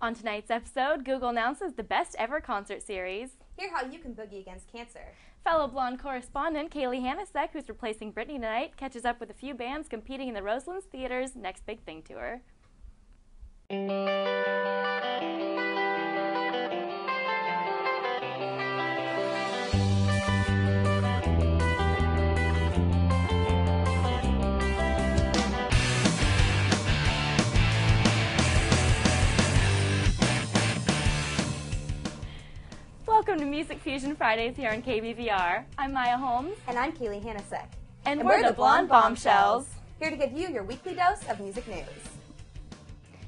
On tonight's episode, Google announces the best ever concert series. Hear how you can boogie against cancer. Fellow Blonde correspondent Kayley Hanacek, who's replacing Brittany tonight, catches up with a few bands competing in the Roselands Theater's Next Big Thing tour. Welcome to Music Fusion Fridays here on KBVR. I'm Maya Holmes. And I'm Kayley Hanacek. And we're the Blonde Bombshells. Here to give you your weekly dose of music news.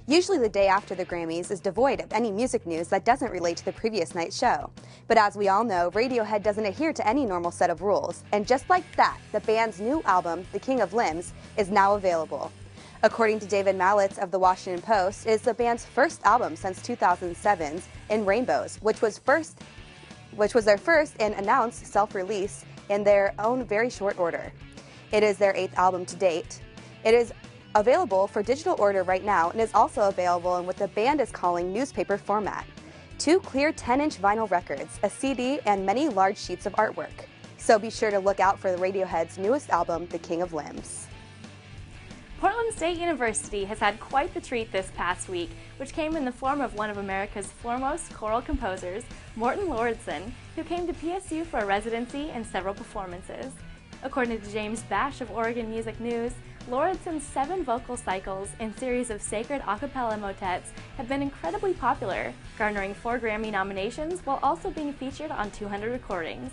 Usually the day after the Grammys is devoid of any music news that doesn't relate to the previous night's show. But as we all know, Radiohead doesn't adhere to any normal set of rules. And just like that, the band's new album, The King of Limbs, is now available. According to David Mallitz of The Washington Post, it is the band's first album since 2007's In Rainbows, which was their first and announced self-release in their own very short order. It is their 8th album to date. It is available for digital order right now and is also available in what the band is calling newspaper format. 2 clear 10-inch vinyl records, a CD, and many large sheets of artwork. So be sure to look out for Radiohead's newest album, The King of Limbs. Portland State University has had quite the treat this past week, which came in the form of one of America's foremost choral composers, Morton Lauridsen, who came to PSU for a residency and several performances. According to James Bash of Oregon Music News, Lauridsen's 7 vocal cycles and series of sacred a cappella motets have been incredibly popular, garnering 4 Grammy nominations while also being featured on 200 recordings.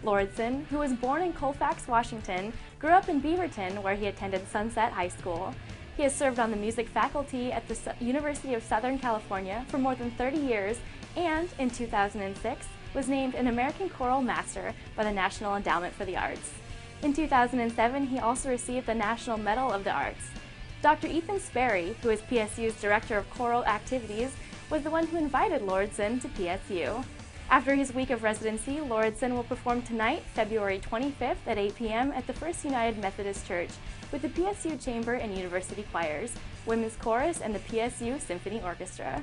Lauridsen, who was born in Colfax, Washington, grew up in Beaverton, where he attended Sunset High School. He has served on the music faculty at the University of Southern California for more than 30 years and, in 2006, was named an American Choral Master by the National Endowment for the Arts. In 2007, he also received the National Medal of the Arts. Dr. Ethan Sperry, who is PSU's Director of Choral Activities, was the one who invited Lauridsen to PSU. After his week of residency, Lauridsen will perform tonight, February 25th at 8 p.m. at the First United Methodist Church with the PSU Chamber and University Choirs, Women's Chorus, and the PSU Symphony Orchestra.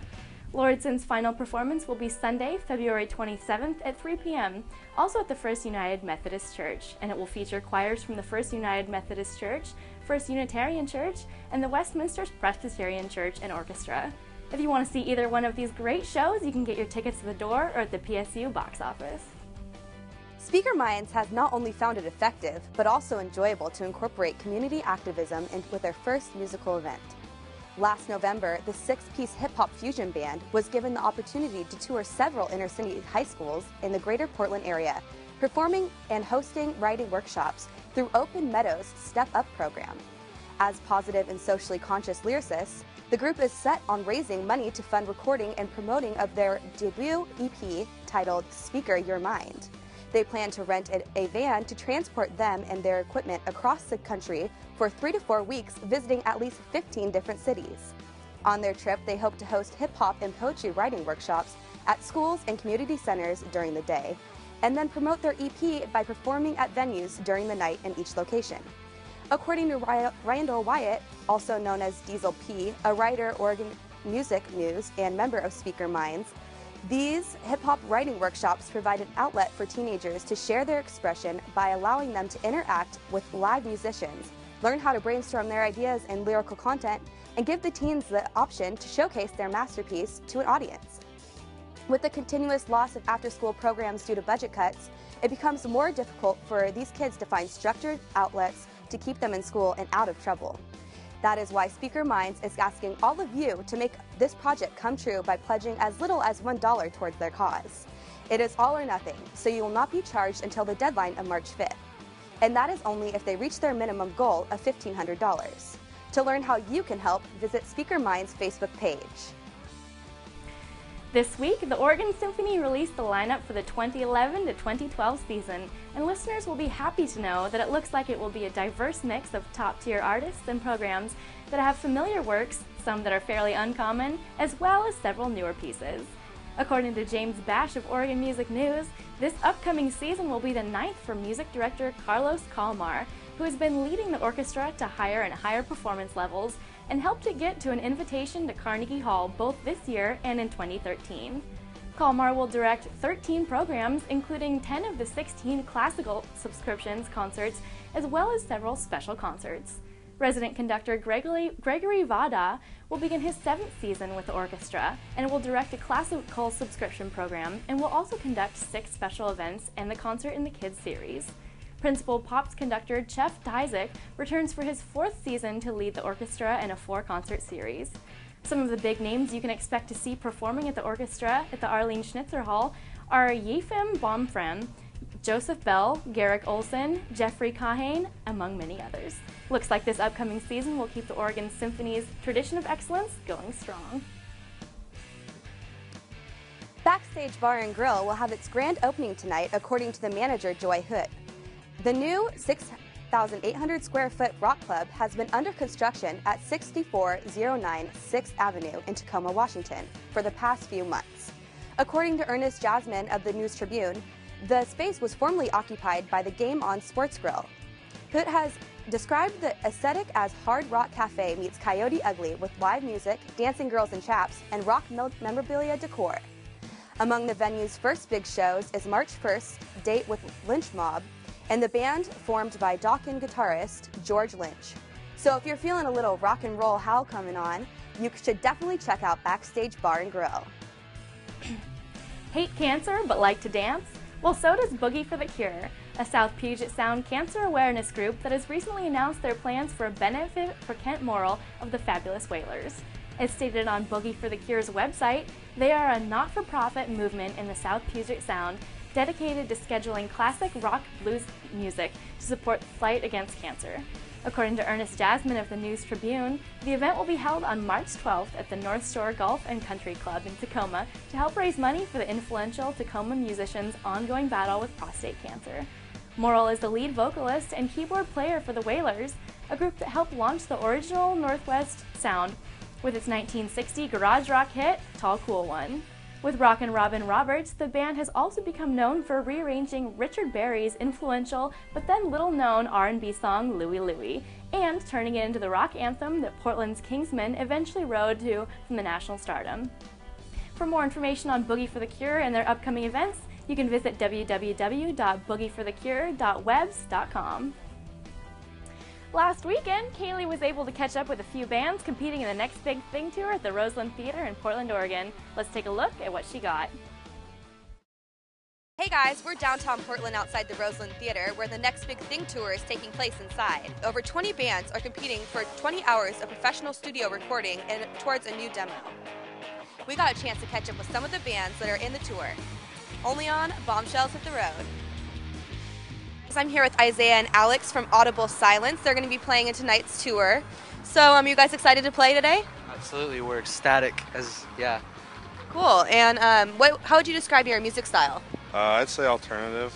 Lauridsen's final performance will be Sunday, February 27th at 3 p.m., also at the First United Methodist Church, and it will feature choirs from the First United Methodist Church, First Unitarian Church, and the Westminster Presbyterian Church and Orchestra. If you want to see either one of these great shows, you can get your tickets at the door or at the PSU box office. Speaker Minds has not only found it effective, but also enjoyable to incorporate community activism with their first musical event. Last November, the 6-piece hip-hop fusion band was given the opportunity to tour several inner-city high schools in the greater Portland area, performing and hosting writing workshops through Open Meadows' Step Up program. As positive and socially conscious lyricists, the group is set on raising money to fund recording and promoting of their debut EP titled Speaker Your Mind. They plan to rent a van to transport them and their equipment across the country for 3 to 4 weeks, visiting at least 15 different cities. On their trip, they hope to host hip-hop and poetry writing workshops at schools and community centers during the day, and then promote their EP by performing at venues during the night in each location. According to Randall Wyatt, also known as Diesel P, a writer, Oregon Music News, and member of Speaker Minds, these hip-hop writing workshops provide an outlet for teenagers to share their expression by allowing them to interact with live musicians, learn how to brainstorm their ideas and lyrical content, and give the teens the option to showcase their masterpiece to an audience. With the continuous loss of after-school programs due to budget cuts, it becomes more difficult for these kids to find structured outlets to keep them in school and out of trouble. That is why Speaker Minds is asking all of you to make this project come true by pledging as little as $1 towards their cause. It is all or nothing, so you will not be charged until the deadline of March 5th. And that is only if they reach their minimum goal of $1,500. To learn how you can help, visit Speaker Minds' Facebook page. This week, the Oregon Symphony released the lineup for the 2011 to 2012 season, and listeners will be happy to know that it looks like it will be a diverse mix of top-tier artists and programs that have familiar works, some that are fairly uncommon, as well as several newer pieces. According to James Bash of Oregon Music News, this upcoming season will be the 9th for music director Carlos Kalmar, who has been leading the orchestra to higher and higher performance levels and helped it get to an invitation to Carnegie Hall both this year and in 2013. Kalmar will direct 13 programs, including 10 of the 16 classical subscriptions concerts, as well as several special concerts. Resident conductor Gregory Vada will begin his 7th season with the orchestra and will direct a classical subscription program and will also conduct 6 special events and the Concert in the Kids series. Principal Pops conductor Jeff Dysek returns for his 4th season to lead the orchestra in a 4-concert series. Some of the big names you can expect to see performing at the orchestra at the Arlene Schnitzer Hall are Yefim Bomfram, Joseph Bell, Garrick Olson, Jeffrey Kahane, among many others. Looks like this upcoming season will keep the Oregon Symphony's tradition of excellence going strong. Backstage Bar and Grill will have its grand opening tonight, according to the manager, Joy Hood. The new 6,800 square foot rock club has been under construction at 6409 6th Avenue in Tacoma, Washington for the past few months. According to Ernest Jasmine of the News Tribune, the space was formerly occupied by the Game On Sports Grill. Hood has described the aesthetic as Hard Rock Cafe meets Coyote Ugly with live music, dancing girls in chaps, and rock memorabilia decor. Among the venue's first big shows is March 1st, Date with Lynch Mob, and the band formed by Dokken guitarist George Lynch. So if you're feeling a little rock and roll howl coming on, you should definitely check out Backstage Bar and Grill. Hate cancer but like to dance? Well, so does Boogie for the Cure, a South Puget Sound cancer awareness group that has recently announced their plans for a benefit for Kent Morrill of the Fabulous Wailers. As stated on Boogie for the Cure's website, they are a not-for-profit movement in the South Puget Sound dedicated to scheduling classic rock blues music to support the fight against cancer. According to Ernest Jasmine of the News Tribune, the event will be held on March 12th at the North Shore Golf and Country Club in Tacoma to help raise money for the influential Tacoma musicians' ongoing battle with prostate cancer. Morrill is the lead vocalist and keyboard player for the Wailers, a group that helped launch the original Northwest sound with its 1960 garage rock hit, Tall Cool One. With Rockin' Robin Roberts, the band has also become known for rearranging Richard Berry's influential but then little-known R&B song Louie Louie, and turning it into the rock anthem that Portland's Kingsmen eventually rode to from the national stardom. For more information on Boogie for the Cure and their upcoming events, you can visit www.boogieforthecure.webs.com. Last weekend, Kayley was able to catch up with a few bands competing in the Next Big Thing tour at the Roseland Theater in Portland, Oregon. Let's take a look at what she got. Hey guys, we're downtown Portland outside the Roseland Theater where the Next Big Thing tour is taking place inside. Over 20 bands are competing for 20 hours of professional studio recording and towards a new demo. We got a chance to catch up with some of the bands that are in the tour. Only on Bombshells Hit the Road. I'm here with Isaiah and Alex from Audible Silence. They're going to be playing in tonight's tour. So, are you guys excited to play today? Absolutely, we're ecstatic. Yeah. Cool. And how would you describe your music style? I'd say alternative.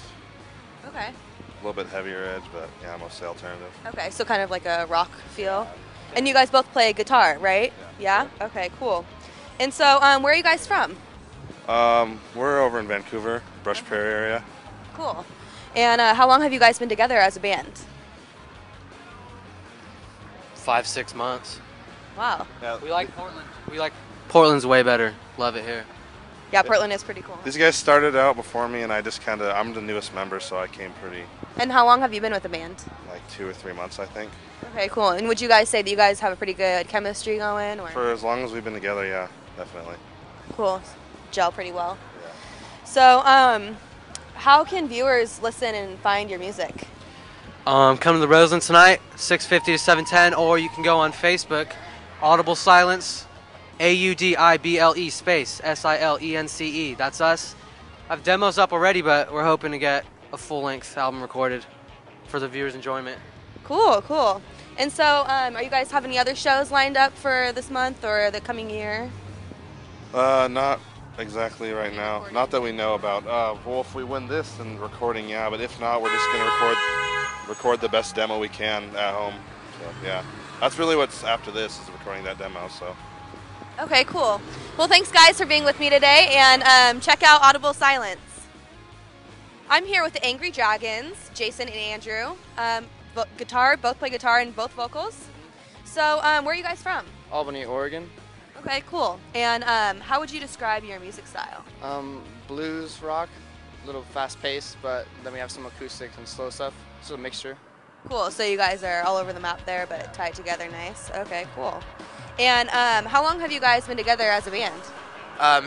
Okay. A little bit heavier edge, but yeah, mostly alternative. Okay, so kind of like a rock feel. And you guys both play guitar, right? Yeah? Okay, cool. And so, where are you guys from? We're over in Vancouver, Brush Prairie area. Cool. And how long have you guys been together as a band? 5-6 months. Wow. Yeah, We like Portland. Portland's way better. Love it here. Yeah, Portland is pretty cool. these guys started out before me, and I'm the newest member, so I came pretty, And how long have you been with the band? like 2 or 3 months, I think. Okay, cool. And would you guys say that you guys have a pretty good chemistry going? Or? For as long as we've been together, yeah, definitely. Cool. Gel pretty well. Yeah. So, how can viewers listen and find your music? Come to the Roseland tonight, 6:50 to 7:10, or you can go on Facebook, Audible Silence, AUDIBLE space SILENCE. That's us. I have demos up already, but we're hoping to get a full-length album recorded for the viewers' enjoyment. Cool, cool. And so, are you guys have any other shows lined up for this month or the coming year? Not exactly right now. Not that we know about. Well, if we win this, then recording, yeah. But if not, we're just gonna record the best demo we can at home. So yeah, that's really what's after this is recording that demo. So. Okay, cool. Well, thanks guys for being with me today, and check out Audible Silence. I'm here with the Angry Dragons, Jason and Andrew. Both play guitar and both vocals. So, where are you guys from? Albany, Oregon. Okay, cool. And how would you describe your music style? Blues rock, a little fast paced, but then we have some acoustic and slow stuff. It's a mixture. Cool. So you guys are all over the map there, but tied together nice. Okay, cool. And how long have you guys been together as a band?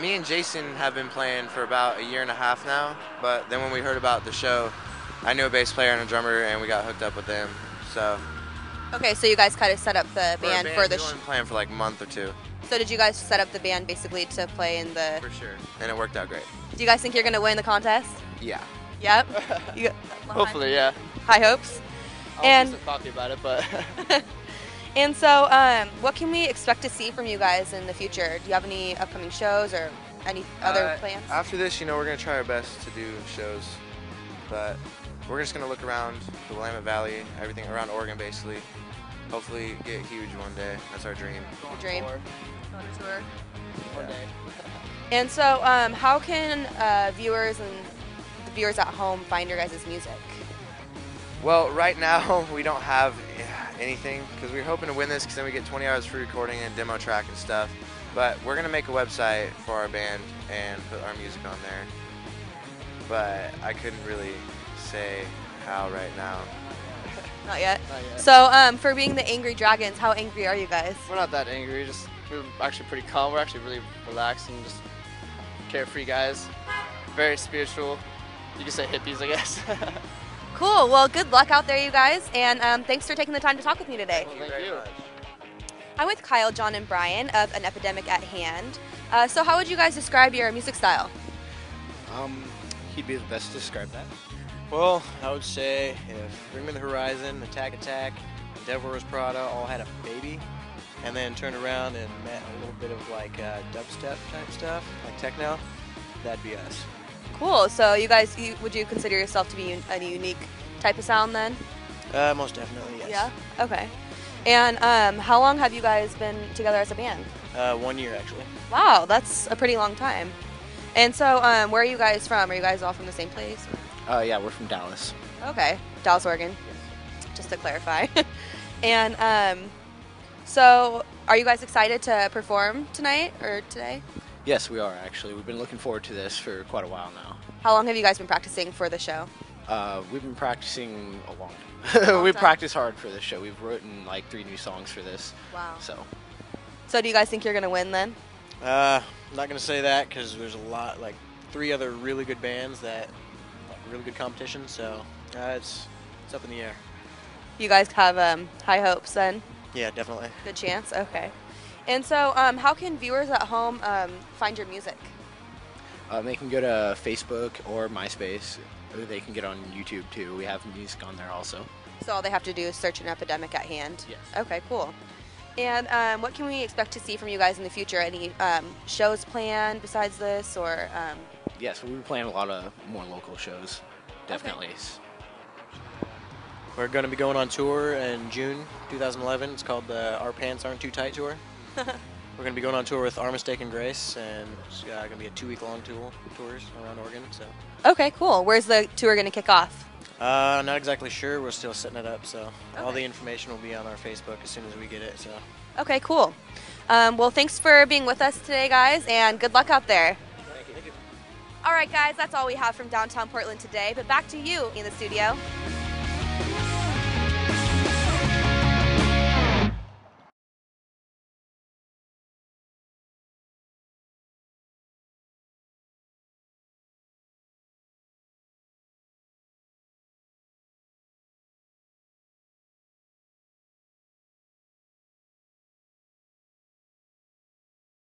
Me and Jason have been playing for about a year and a half now, but then when we heard about the show, I knew a bass player and a drummer, and we got hooked up with them. So. Okay, so you guys kind of set up the band for the show. We've been playing for like a month or two. So did you guys set up the band basically to play in the... For sure, and it worked out great. Do you guys think you're going to win the contest? Yeah. Yep. Hopefully, yeah. High hopes. I'll be so cocky about it, but... And so, what can we expect to see from you guys in the future? Do you have any upcoming shows or any other plans? After this, we're going to try our best to do shows, but we're just going to look around the Willamette Valley, everything around Oregon, basically. Hopefully get huge one day. That's our dream. Your dream? Going to tour? One day. And so, how can viewers and the viewers at home find your guys' music? Well, right now we don't have anything because we're hoping to win this because then we get 20 hours free recording and demo track and stuff. But we're going to make a website for our band and put our music on there. But I couldn't really say how right now. Not yet? Not yet. So, for being the Angry Dragons, how angry are you guys? We're not that angry. We're actually pretty calm. We're actually really relaxed and just carefree guys. Very spiritual. You can say hippies, I guess. Cool. Well, good luck out there, you guys. And thanks for taking the time to talk with me today. Thank you. I'm with Kyle, John, and Brian of An Epidemic at Hand. So how would you guys describe your music style? He'd be the best to describe that. Well, I would say if Bring Me the Horizon, Attack Attack, and Devil Wears Prada all had a baby, and then turned around and met a little bit of like dubstep type stuff, like techno, that'd be us. Cool. So you guys, would you consider yourself to be a unique type of sound then? Most definitely, yes. Yeah? Okay. And how long have you guys been together as a band? 1 year, actually. Wow, that's a pretty long time. And so where are you guys from? Are you guys all from the same place? Yeah, we're from Dallas. Okay. Dallas, Oregon. Just to clarify. And so are you guys excited to perform tonight or today? Yes, we are actually. We've been looking forward to this for quite a while now. How long have you guys been practicing for the show? We've been practicing a long time. We practice hard for this show. We've written like 3 new songs for this. Wow. So do you guys think you're going to win then? I'm not going to say that because there's a lot, like 3 other really good bands that, like really good competition, so it's up in the air. You guys have high hopes then? Yeah, definitely. Good chance? Okay. And so how can viewers at home find your music? they can go to Facebook or MySpace. Or they can get on YouTube too. We have music on there also. So all they have to do is search An Epidemic at Hand? Yes. Okay, cool. And what can we expect to see from you guys in the future? Any shows planned besides this, or? Yes, we'll be playing a lot of more local shows, definitely. Okay. We're going to be going on tour in June 2011. It's called the Our Pants Aren't Too Tight Tour. We're going to be going on tour with Our Mistake and Grace, and it's going to be a 2-week-long tours around Oregon. So. Okay, cool. Where's the tour going to kick off? Not exactly sure. We're still setting it up, so all the information will be on our Facebook as soon as we get it. So. Okay, cool. Well, thanks for being with us today, guys, and good luck out there. Thank you. All right, guys, that's all we have from downtown Portland today, but back to you in the studio.